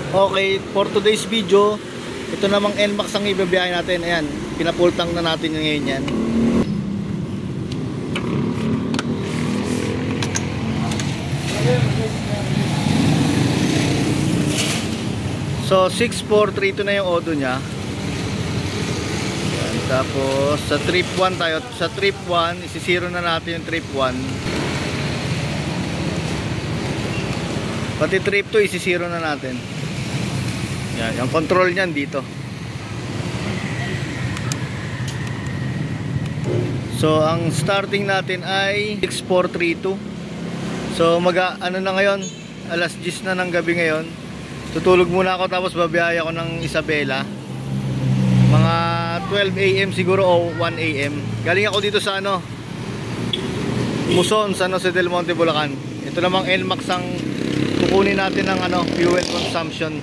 Okay, for today's video, ito namang NMAX ang ibibiyahe natin. Ayan, pinapultang na natin yung ngayon yan. So 6432 na yung odo niya. Ayan, tapos sa trip 1 tayo. Sa trip 1, isi-zero na natin yung trip 1. Pati trip 2 isi-zero na natin. Yan, yung control niyan dito. So ang starting natin ay 6432. So ano na ngayon, alas 10 na ng gabi ngayon. Tutulog muna ako tapos babiyaya ako ng Isabela. Mga 12 AM siguro o 1 AM. Galing ako dito sa Muson, San Jose del Monte, Bulacan. Ito namang NMAX ang kukunin natin ng fuel consumption.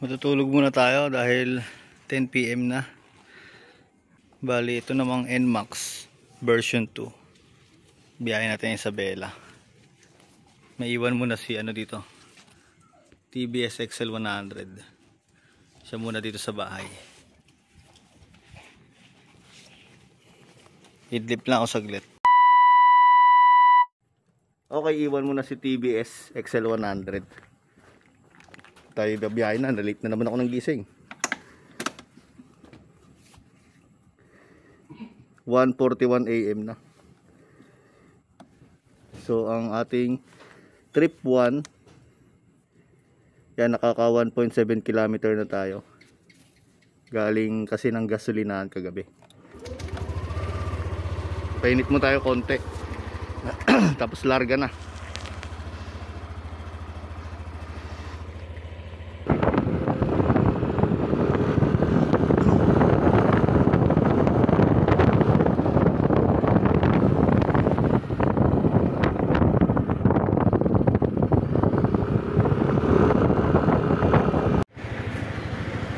Matutulog muna tayo dahil 10 PM na. Bali, ito namang NMAX version 2. Biyahe natin Isabela. May iwan muna si dito. TBS XL 100. Siya muna dito sa bahay. Idlip lang ako saglit. Okay, iwan muna si TBS XL 100. Tayo biyahe na, late na naman ako ng gising. 1:41 AM na. So ang ating trip 1, yan, nakaka 1.7 km na tayo. Galing kasi ng gasolinahan kagabi. Painit mo tayo konti. Tapos larga na.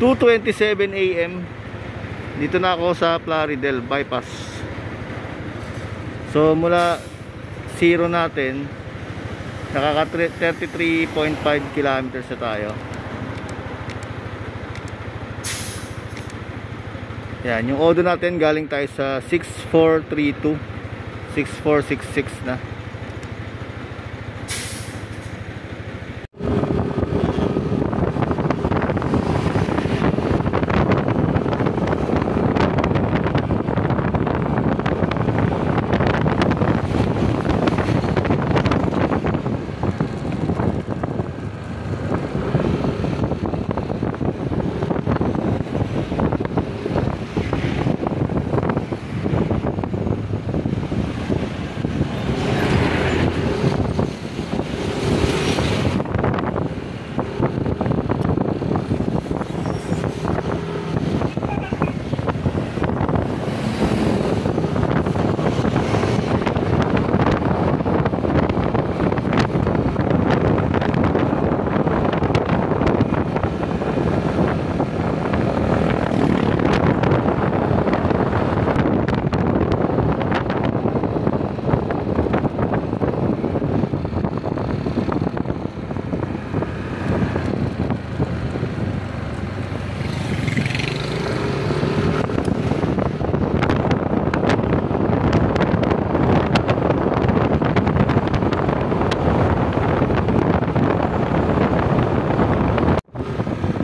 Two 2:27 AM. Dito na ako sa Plaridel bypass. So mula 0 natin, nakaka 33.5 kilometers na tayo. Yan, yung odo natin galing tayo sa 6432, 6466 na.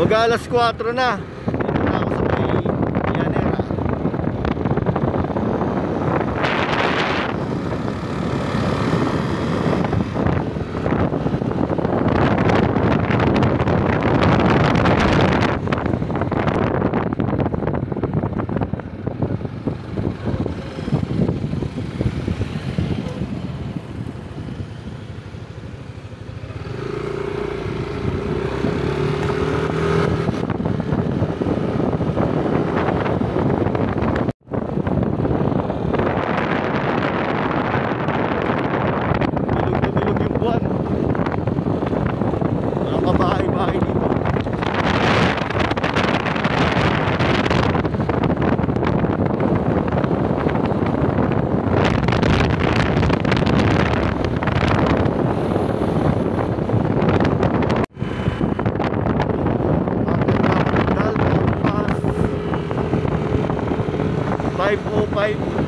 Mag-alas 4 na. Dito na ako sa may Llanera. 45.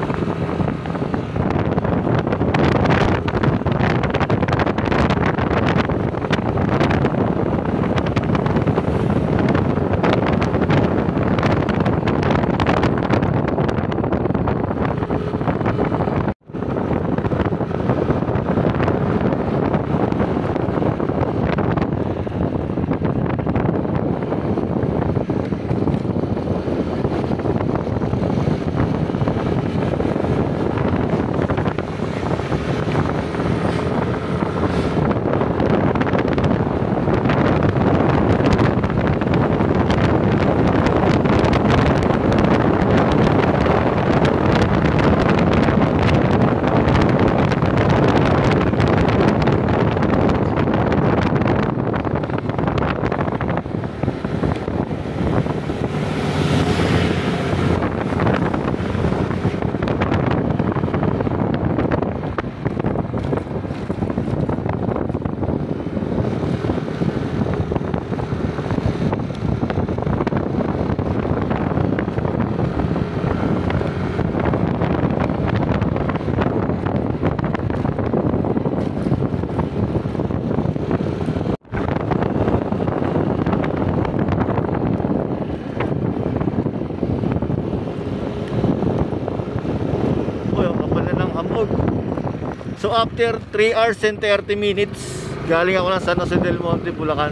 So after 3 hours and 30 minutes, galing ako ng San Jose del Monte, Bulacan.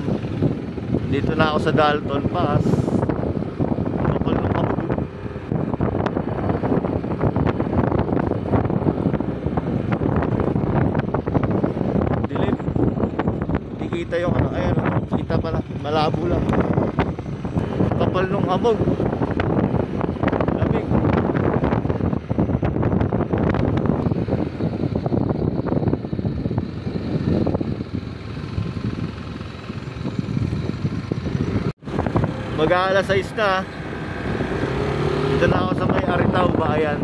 Dito na ako sa Dalton Pass. Kapal ng kabog. Dilim. Hindi kita yung ano, ayan, kita pala, malabo lang. Kapal ng kabog. Mag-aalas 6 na. Dito na ako sa may Aritaw, Bayan.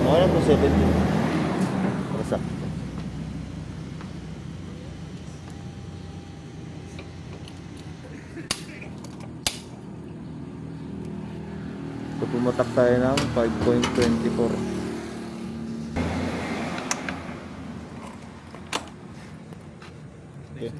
Ano po 70? Rasak. So pumatak tayo ng 5.24. Okay.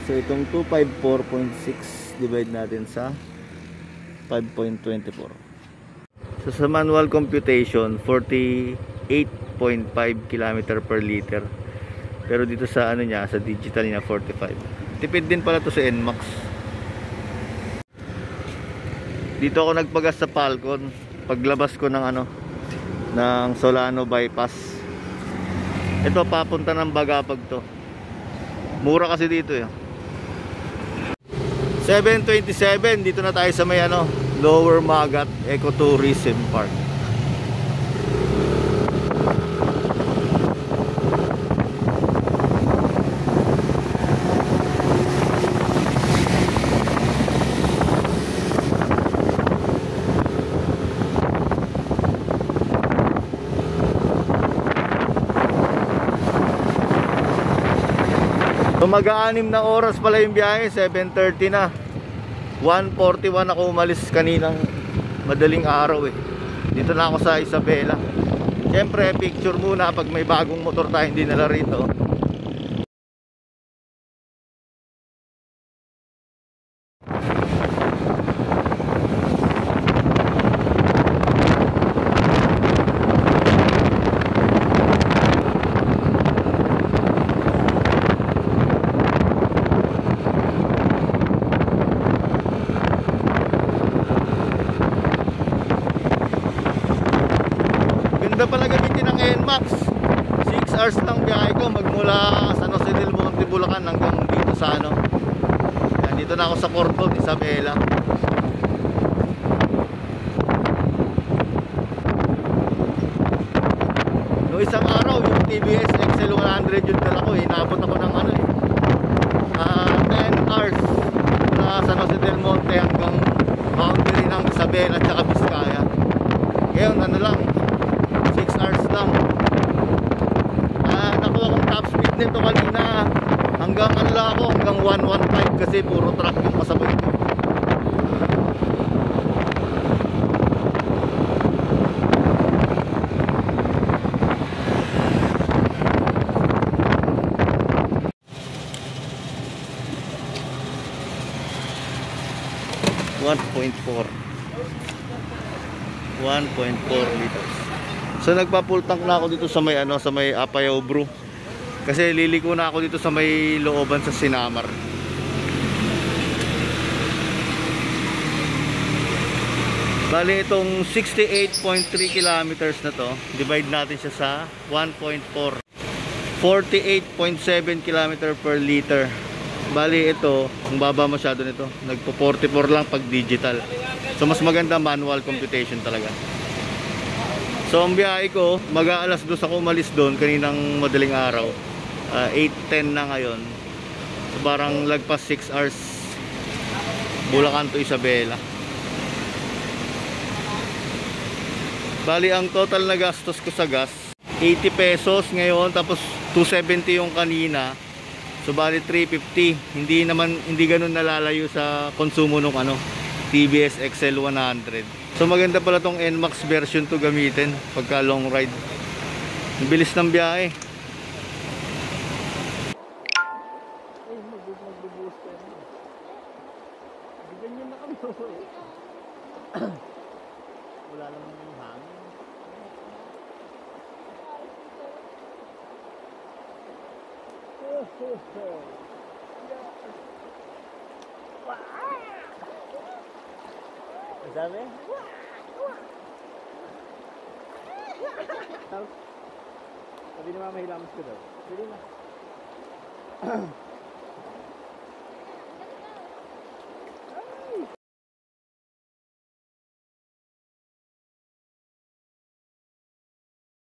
So itong 254.6 divide natin sa 5.24. So sa manual computation 48.5 km per liter. Pero dito sa ano niya, sa digital niya 45. Tipid din pala to sa NMAX. Dito ako nagpagas sa Falcon paglabas ko ng ano, ng Solano bypass. Ito papunta ng Bagapag to. Mura kasi dito eh. 7:27, dito na tayo sa may ano, Lower Magat Ecotourism Park. So mag-aanim na oras pala yung biyahe, 7:30 na. 1:41 ako umalis kaninang madaling araw eh. Dito na ako sa Isabela. Siyempre picture muna pag may bagong motor tayo hindi nala rito. Ganda pala gamitin ng NMAX. 6 hours lang biyahe ko magmula San Jose del Monte, Bulacan hanggang dito sa ano. Yan, dito na ako sa Cordob, Isabela. No, isang araw yung TBS XL 100 yung dala ko, inabot ako ng ano 10 hours na San Jose del Monte hanggang boundary ng Isabela at saka Vizcaya. Ngayon ano lang, 6 hours lang. Nakuha kong top speed nito kanina hanggang ano lang ako, hanggang 115 kasi puro truck yung kasabay ko. $1.4 liters. So nagpa-full tank na ako dito sa may ano, sa may Apayao Brew. Kasi liliko na ako dito sa may looban sa Sinamar. Bali itong 68.3 kilometers na to, divide natin siya sa 1.4. 48.7 kilometer per liter. Bali ito, ang baba masyado nito. Nagpo 44 lang pag digital. So mas maganda manual computation talaga. So ang biyahe ko, mag-aalas 2 ako umalis doon kaninang madaling araw. 8:10 na ngayon. So parang lagpas 6 hours. Bulacan to Isabela. Bali ang total na gastos ko sa gas, 80 pesos ngayon, tapos 270 yung kanina. So bali 350. Hindi ganoon nalalayo sa konsumo ng ano, TBS XL 100. So maganda pala tong NMAX version 2 gamitin pagka long ride. Ang bilis ng biyahe. Wala naman yung hangin. Sabi? Sabi ni Mama hilamos ko daw. Pwede na.